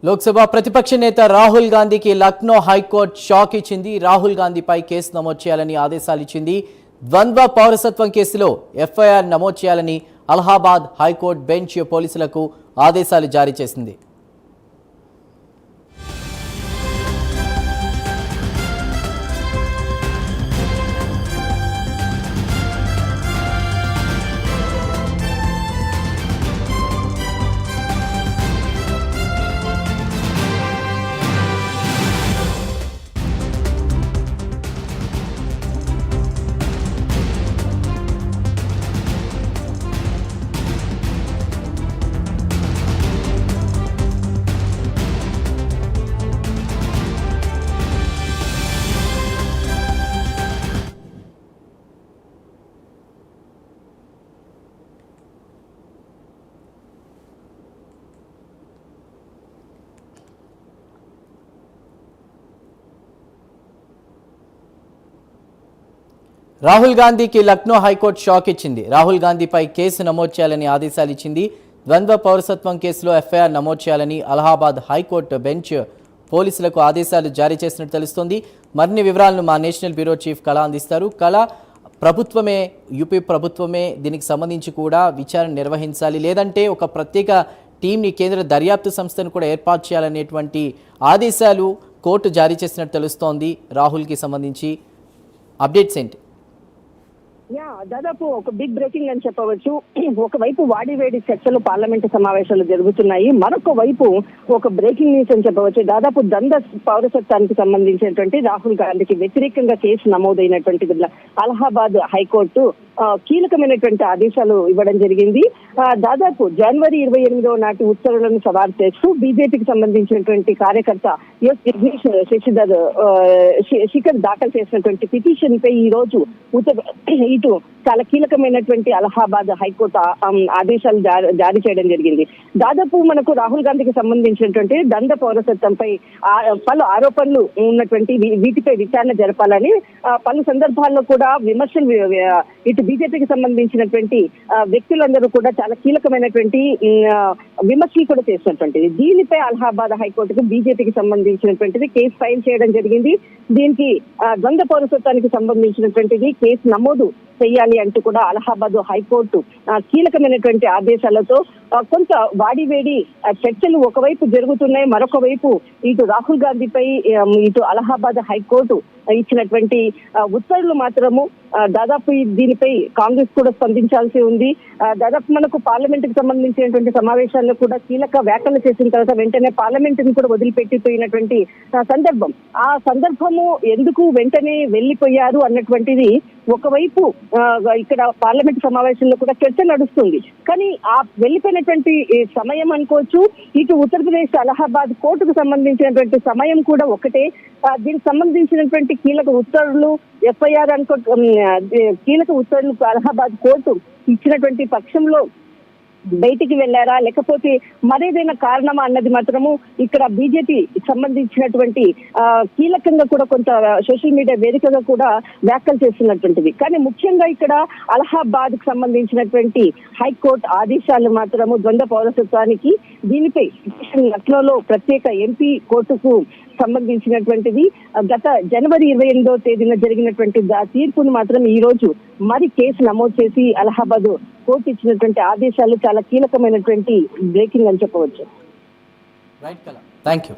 లోక్సభ ప్రతిపక్ష నేత రాహుల్ గాంధీకి లక్నో హైకోర్టు షాక్ ఇచ్చింది. రాహుల్ గాంధీపై కేసు నమోదు చేయాలని ఆదేశాలు ఇచ్చింది. ద్వంద్వ పౌరసత్వం కేసులో ఎఫ్ఐఆర్ నమోదు చేయాలని అలహాబాద్ హైకోర్టు బెంచ్ పోలీసులకు ఆదేశాలు జారీ చేసింది. రాహుల్ గాంధీకి లక్నో హైకోర్టు షాక్ ఇచ్చింది. రాహుల్ గాంధీపై కేసు నమోదు చేయాలని ఆదేశాలు ఇచ్చింది. ద్వంద్వ పౌరసత్వం కేసులో ఎఫ్ఐఆర్ నమోదు చేయాలని అలహాబాద్ హైకోర్టు బెంచ్ పోలీసులకు ఆదేశాలు జారీ చేసినట్టు తెలుస్తోంది. మరిన్ని వివరాలను మా నేషనల్ బ్యూరో చీఫ్ కళ అందిస్తారు. కళ, యూపీ ప్రభుత్వమే దీనికి సంబంధించి కూడా విచారణ నిర్వహించాలి, లేదంటే ఒక ప్రత్యేక టీంని కేంద్ర దర్యాప్తు సంస్థను కూడా ఏర్పాటు చేయాలనేటువంటి ఆదేశాలు కోర్టు జారీ చేసినట్టు తెలుస్తోంది. రాహుల్కి సంబంధించి అప్డేట్స్ ఏంటి? దాదాపు ఒక బిగ్ బ్రేకింగ్ అని చెప్పవచ్చు. ఒకవైపు వాడివేడి చర్చలు పార్లమెంటు సమావేశాలు జరుగుతున్నాయి, మరొక వైపు ఒక బ్రేకింగ్ న్యూస్ అని చెప్పవచ్చు. దాదాపు ద్వంద్వ పౌరసత్వానికి సంబంధించినటువంటి రాహుల్ గాంధీకి వ్యతిరేకంగా కేసు నమోదైనటువంటి అలహాబాద్ హైకోర్టు కీలకమైనటువంటి ఆదేశాలు ఇవ్వడం జరిగింది. దాదాపు జనవరి 28వ నాటి ఉత్తర్వులను సవాల్ చేస్తూ బీజేపీకి సంబంధించినటువంటి కార్యకర్త శిఖర్ దాఖలు చేసినటువంటి పిటిషన్ పై ఈ రోజు ఇటు చాలా కీలకమైనటువంటి అలహాబాద్ హైకోర్టు ఆదేశాలు జారీ చేయడం జరిగింది. దాదాపు మనకు రాహుల్ గాంధీకి సంబంధించినటువంటి ద్వంద్వ పౌరసత్వంపై పలు ఆరోపణలు ఉన్నటువంటి వీటిపై విచారణ జరపాలని పలు సందర్భాల్లో కూడా విమర్శలు ఇటు బీజేపీకి సంబంధించినటువంటి వ్యక్తులందరూ కూడా చాలా కీలకమైనటువంటి విమర్శలు కూడా చేసినటువంటిది. దీనిపై అలహాబాద్ హైకోర్టుకు బీజేపీకి సంబంధించినటువంటిది కేసు ఫైల్ చేయడం జరిగింది. దీనికి ద్వంద్వ పౌరసత్వానికి సంబంధించినటువంటిది కేసు నమోదు చేయాలి అంటూ కూడా అలహాబాద్ హైకోర్టు కీలకమైనటువంటి ఆదేశాలతో కొంత వాడివేడి చర్చలు ఒకవైపు జరుగుతున్నాయి, మరొక వైపు ఇటు రాహుల్ గాంధీపై ఇటు అలహాబాద్ హైకోర్టు ఇచ్చినటువంటి ఉత్తర్వులు మాత్రము దాదాపు దీనిపై కాంగ్రెస్ కూడా స్పందించాల్సి ఉంది. దాదాపు మనకు పార్లమెంట్ కి సంబంధించినటువంటి సమావేశాల్లో కూడా కీలక వ్యాఖ్యలు చేసిన తర్వాత వెంటనే పార్లమెంట్ ని కూడా వదిలిపెట్టిపోయినటువంటి సందర్భం. ఆ సందర్భము ఎందుకు వెంటనే వెళ్లిపోయారు అన్నటువంటిది ఒకవైపు ఇక్కడ పార్లమెంట్ సమావేశంలో కూడా చర్చ నడుస్తుంది. కానీ ఆ వెళ్లిపోయినటువంటి సమయం అనుకోవచ్చు, ఇటు ఉత్తరప్రదేశ్ అలహాబాద్ కోర్టుకు సంబంధించినటువంటి సమయం కూడా ఒకటే. దీనికి సంబంధించినటువంటి కీలక ఉత్తర్వులు ఎఫ్ఐఆర్ కీలక ఉత్తర్వులు అలహాబాద్ కోర్టు ఇచ్చినటువంటి పక్షంలో బయటికి వెళ్లారా లేకపోతే మరేదైనా కారణమా అన్నది మాత్రము ఇక్కడ బీజేపీ సంబంధించినటువంటి కీలకంగా కూడా కొంత సోషల్ మీడియా వేదికగా కూడా వ్యాఖ్యలు చేస్తున్నటువంటిది. కానీ ముఖ్యంగా ఇక్కడ అలహాబాద్ కు సంబంధించినటువంటి హైకోర్టు ఆదేశాలు మాత్రము ద్వంద్వ పౌరసత్వానికి దీనిపై లక్నోలో ప్రత్యేక ఎంపీ కోర్టుకు సంబంధించినటువంటిది గత జనవరి 28వ తేదీన జరిగినటువంటి తీర్పును మాత్రం ఈ రోజు మరి కేసు నమోదు చేసి అలహాబాద్ కోర్టు ఇచ్చినటువంటి ఆదేశాలు చాలా కీలకమైనటువంటి బ్రేకింగ్ అని చెప్పవచ్చు. రైట్ కళ, థాంక్యూ.